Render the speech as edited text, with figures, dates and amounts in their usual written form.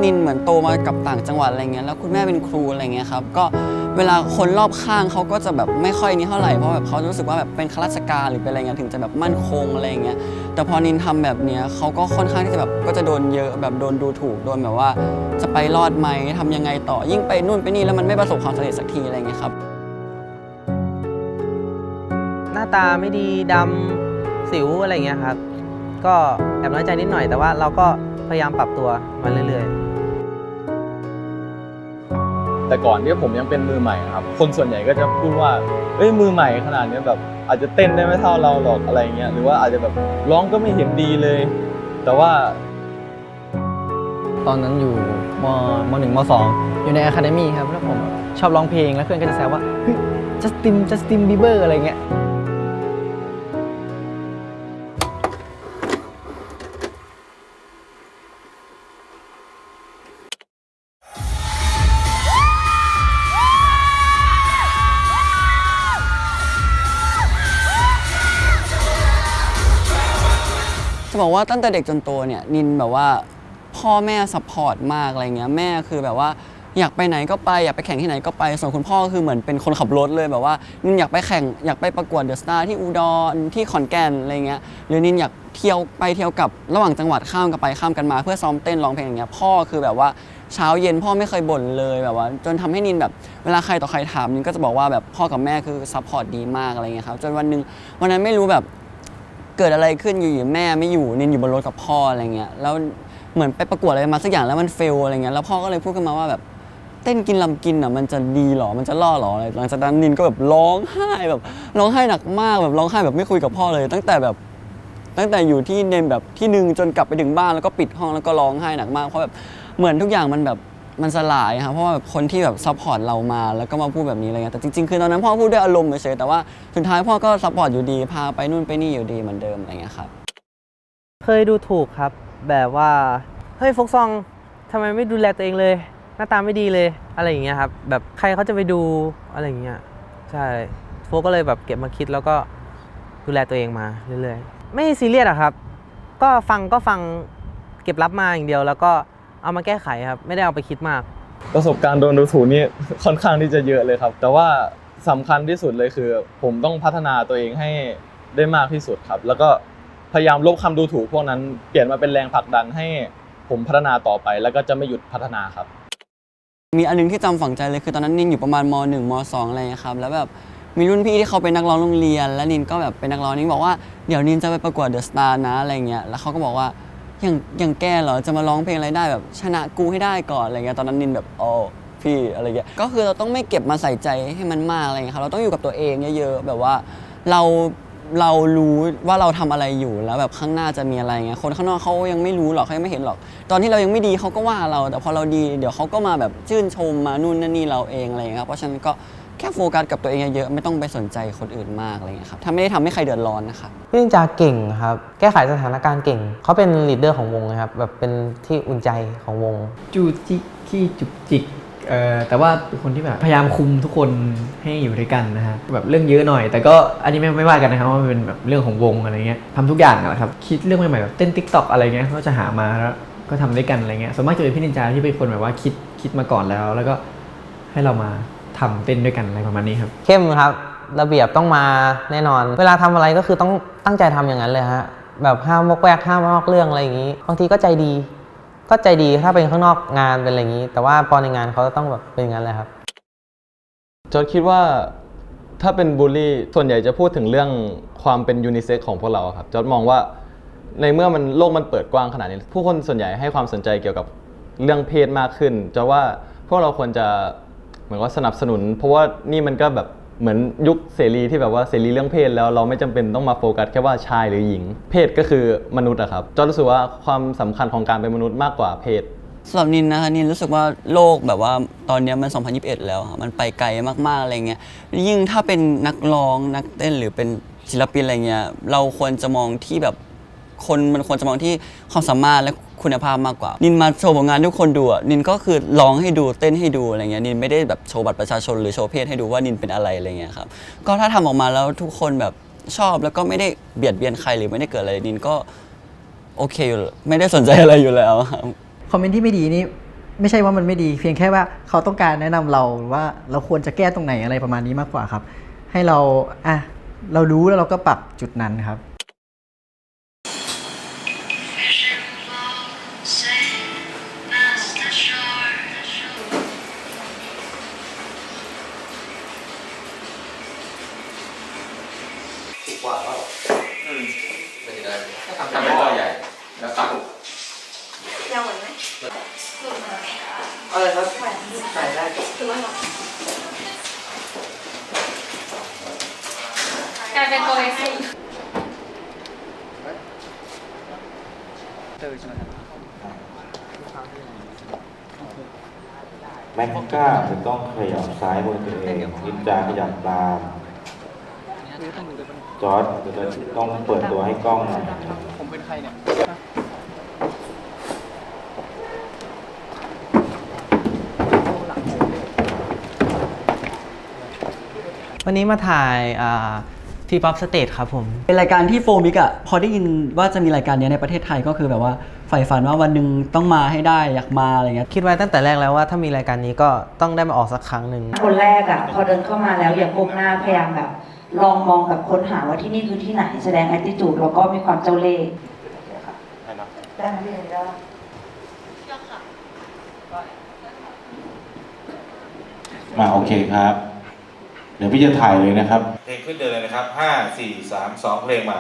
นินเหมือนโตมากับต่างจังหวัดอะไรเงี้ยแล้วคุณแม่เป็นครูอะไรเงี้ยครับก็เวลาคนรอบข้างเขาก็จะแบบไม่ค่อยนี้เท่าไหร่เพราะแบบเขารู้สึกว่าแบบเป็นข้าราชการหรือเป็นอะไรเงี้ยถึงจะแบบมั่นคงอะไรเงี้ยแต่พอนินทำแบบเนี้ยเขาก็ค่อนข้างที่จะแบบก็จะโดนเยอะแบบโดนดูถูกโดนแบบว่าจะไปรอดไหมทำยังไงต่อยิ่งไปนู่นไปนี่แล้วมันไม่ประสบความสำเร็จสักทีอะไรเงี้ยครับหน้าตาไม่ดีดำสิวอะไรเงี้ยครับก็แอบน้อยใจนิดหน่อยแต่ว่าเราก็พยายามปรับตัวมาเรื่อยแต่ก่อนที่ผมยังเป็นมือใหม่ครับคนส่วนใหญ่ก็จะพูดว่าเอ้ยมือใหม่ขนาดนี้แบบอาจจะเต้นได้ไม่เท่าเราหรอกอะไรเงี้ยหรือว่าอาจจะแบบร้องก็ไม่เห็นดีเลยแต่ว่าตอนนั้นอยู่ม .1 ม .2 อยู่ในอะคาเดมี่ครับแล้วผมชอบร้องเพลงแล้วเพื่อนก็จะแซวว่าเฮ้ยจัสตินบีเบอร์อะไรเงี้ยจะบอกว่าตั้งแต่เด็กจนโตเนี่ยนินแบบว่าพ่อแม่ซัพพอร์ตมากอะไรเงี้ยแม่คือแบบว่าอยากไปไหนก็ไปอยากไปแข่งที่ไหนก็ไปส่วนคุณพ่อคือเหมือนเป็นคนขับรถเลยแบบว่านินอยากไปแข่งอยากไปประกวดเดอะสตาร์ที่อุดรที่ขอนแก่นอะไรเงี้ยหรือนินอยากเที่ยวกลับระหว่างจังหวัดข้ามกันไปข้ามกันมาเพื่อซ้อมเต้นร้องเพลงอย่างเงี้ยพ่อคือแบบว่าเช้าเย็นพ่อไม่เคยบ่นเลยแบบว่าจนทำให้นินแบบเวลาใครต่อใครถามนินก็จะบอกว่าแบบพ่อกับแม่คือซัพพอร์ตดีมากอะไรเงี้ยครับจนวันนั้นไม่รู้แบบเกิดอะไรขึ้นอยู่แม่ไม่อยู่นินอยู่บนรถกับพ่ออะไรเงี้ยแล้วเหมือนไปประกวดอะไรมาสักอย่างแล้วมันเฟลอะไรเงี้ยแล้วพ่อก็เลยพูดขึ้นมาว่าแบบเต้นกินลำกินอ่ะมันจะดีหรอมันจะล่อหรออะไรหลังจากนั้นนินก็แบบร้องไห้หนักมากแบบร้องไห้แบบไม่คุยกับพ่อเลยตั้งแต่อยู่ที่เนมแบบที่นึงจนกลับไปถึงบ้านแล้วก็ปิดห้องแล้วก็ร้องไห้หนักมากเพราะแบบเหมือนทุกอย่างมันแบบมันสลายครับเพราะว่าแบบคนที่แบบซัพพอร์ตเรามาแล้วก็มาพูดแบบนี้อะไรเงี้ยแต่จริงๆคือตอนนั้นพ่อพูดด้วยอารมณ์เฉยๆแต่ว่าสุดท้ายพ่อก็ซัพพอร์ตอยู่ดีพาไปนู่นไปนี่อยู่ดีเหมือนเดิมอะไรเงี้ยครับๆเคยดูถูกครับแบบว่าเฮ้ยโฟกซองทำไมไม่ดูแลตัวเองเลยหน้าตาไม่ดีเลยอะไรอย่างเงี้ยครับแบบใครเขาจะไปดูอะไรอย่างเงี้ยใช่โฟกก็เลยแบบเก็บมาคิดแล้วก็ดูแลตัวเองมาเรื่อยๆไม่ซีเรียสอะครับก็ฟังเก็บรับมาอย่างเดียวแล้วก็เอามาแก้ไขครับไม่ได้เอาไปคิดมากประสบการณ์โดนดูถูกนี่ค่อนข้างที่จะเยอะเลยครับแต่ว่าสำคัญที่สุดเลยคือผมต้องพัฒนาตัวเองให้ได้มากที่สุดครับแล้วก็พยายามลบคำดูถูกพวกนั้นเปลี่ยนมาเป็นแรงผลักดันให้ผมพัฒนาต่อไปแล้วก็จะไม่หยุดพัฒนาครับมีอันนึงที่จำฝังใจเลยคือตอนนั้นนินอยู่ประมาณม.1 ม.2 อะไรเงี้ยครับแล้วแบบมีรุ่นพี่ที่เขาเป็นนักร้องโรงเรียนแล้วนินก็แบบเป็นนักร้องนินบอกว่าเดี๋ยวนินจะไปประกวดเดอะสตาร์นะอะไรเงี้ยแล้วเขาก็บอกว่าอย่างแกเหรอจะมาร้องเพลงอะไรได้แบบชนะกูให้ได้ก่อนอะไรเงี้ยตอนนั้นนินแบบอ๋อพี่อะไรเงี้ยก็คือเราต้องไม่เก็บมาใส่ใจให้มันมากอะไรเงี้ยครับเราต้องอยู่กับตัวเองเยอะๆแบบว่าเรารู้ว่าเราทำอะไรอยู่แล้วแบบข้างหน้าจะมีอะไรเงี้ยคนข้างนอกเขายังไม่รู้หรอกเขายังไม่เห็นหรอกตอนที่เรายังไม่ดีเขาก็ว่าเราแต่พอเราดีเดี๋ยวเขาก็มาแบบชื่นชมมานู่นนั่นนี่เราเองอะไรเงี้ยครับเพราะฉะนั้นก็แค่โฟกัสกับตัวเองเยอะๆไม่ต้องไปสนใจคนอื่นมากอะไรเงี้ยครับถ้าไม่ได้ทำให้ใครเดือดร้อนนะครับพี่นินจาเก่งครับแก้ไขสถานการณ์เก่งเขาเป็นลีดเดอร์ของวงนะครับแบบเป็นที่อุ่นใจของวงจูจิกขี้จุกจิกแต่ว่าเป็นคนที่แบบพยายามคุมทุกคนให้อยู่ด้วยกันนะฮะแบบเรื่องเยอะหน่อยแต่ก็อันนี้ไม่ว่ากันนะครับว่ามันเป็นแบบเรื่องของวงอะไรเงี้ยทำทุกอย่างนะครับคิดเรื่องใหม่ๆแบบเต้น TikTok อะไรเงี้ยก็จะหามาแล้วก็ทำด้วยกันอะไรเงี้ยส่วนมากจะเป็นพี่นินจาที่เป็นคนแบบว่าคิดมาก่อนแล้วก็ให้เรามาทำเต้นด้วยกันอะไรประมาณนี้ครับเข้มครับระเบียบต้องมาแน่นอนเวลาทำอะไรก็คือต้องตั้งใจทำอย่างนั้นเลยฮะแบบห้ามวอกแวกห้ามนอกเรื่องอะไรอย่างนี้บางทีก็ใจดีถ้าเป็นข้างนอกงานเป็นอะไรอย่างนี้แต่ว่าพอในงานเขาจะต้องแบบเป็นอย่างนั้นเลยครับจอร์จคิดว่าถ้าเป็นบูลลี่ส่วนใหญ่จะพูดถึงเรื่องความเป็นยูนิเซ็กของพวกเราครับจอร์จมองว่าในเมื่อโลกมันเปิดกว้างขนาดนี้ผู้คนส่วนใหญ่ให้ความสนใจเกี่ยวกับเรื่องเพศมากขึ้นจอร์จว่าพวกเราควรจะเหมือนว่าสนับสนุนเพราะว่านี่มันก็แบบเหมือนยุคเสรีที่แบบว่าเสรีเรื่องเพศแล้วเราไม่จำเป็นต้องมาโฟกัสแค่ว่าชายหรือหญิงเพศก็คือมนุษย์อะครับจอร์จรู้สึกว่าความสำคัญของการเป็นมนุษย์มากกว่าเพศสำหรับนินนะคะนินรู้สึกว่าโลกแบบว่าตอนนี้มัน 2021 แล้วมันไปไกลมากๆอะไรเงี้ยยิ่งถ้าเป็นนักร้องนักเต้นหรือเป็นศิลปินอะไรเงี้ยเราควรจะมองที่แบบมันควรจะมองที่ความสามารถและคุณภาพมากกว่านินมาโชว์ผลงานทุกคนดูนินก็คือร้องให้ดูเต้นให้ดูอะไรเงี้ยนินไม่ได้แบบโชว์บัตรประชาชนหรือโชว์เพศให้ดูว่านินเป็นอะไรเงี้ยครับก็ถ้าทำออกมาแล้วทุกคนแบบชอบแล้วก็ไม่ได้เบียดเบียนใครหรือไม่ได้เกิดอะไรนินก็โอเคอยู่ไม่ได้สนใจอะไรอยู่แล้วครับคอมเมนต์ที่ไม่ดีนี่ ไม่ใช่ว่ามันไม่ดี เพียงแค่ว่าเขาต้องการแนะนำเราว่าเราควรจะแก้ตรงไหนอะไรประมาณนี้มากกว่าครับ ให้เราเรารู้แล้วเราก็ปรับจุดนั้นครับ ทำเป็นตัวใหญ่แล้วตัด ยาวไหวไหม อะไรครับใส่ได้ กลายเป็นตัวเล็ก แม็กก้าจะต้องขยับซ้ายบนตัวเองนินจาขยับตาม จอร์ดจะต้องเปิดตัวให้กล้องหน่อย ผมเป็นใครเนี่ย วันนี้มาถ่ายทีป๊อปสเตจครับผม เป็นรายการที่โฟมิกอะพอได้ยินว่าจะมีรายการนี้ในประเทศไทยก็คือแบบว่าใฝ่ฝันว่าวันหนึ่งต้องมาให้ได้อยากมาอะไรเงี้ย คิดไว้ตั้งแต่แรกแล้วว่าถ้ามีรายการนี้ก็ต้องได้มาออกสักครั้งหนึ่ง คนแรกอะพอเดินเข้ามาแล้วอย่าก้มหน้าพยายามแบบ ลองมองแบบค้นหาว่าที่นี่คือที่ไหนแสดง attitude แล้วก็มีความเจ้าเล่ห์ได้ไหมพี่เอ็นด้า มาโอเคครับ เดี๋ยวพี่จะถ่ายเลยนะครับ เพลงขึ้นเดินเลยนะครับ 5 4 3 2 เพลงมา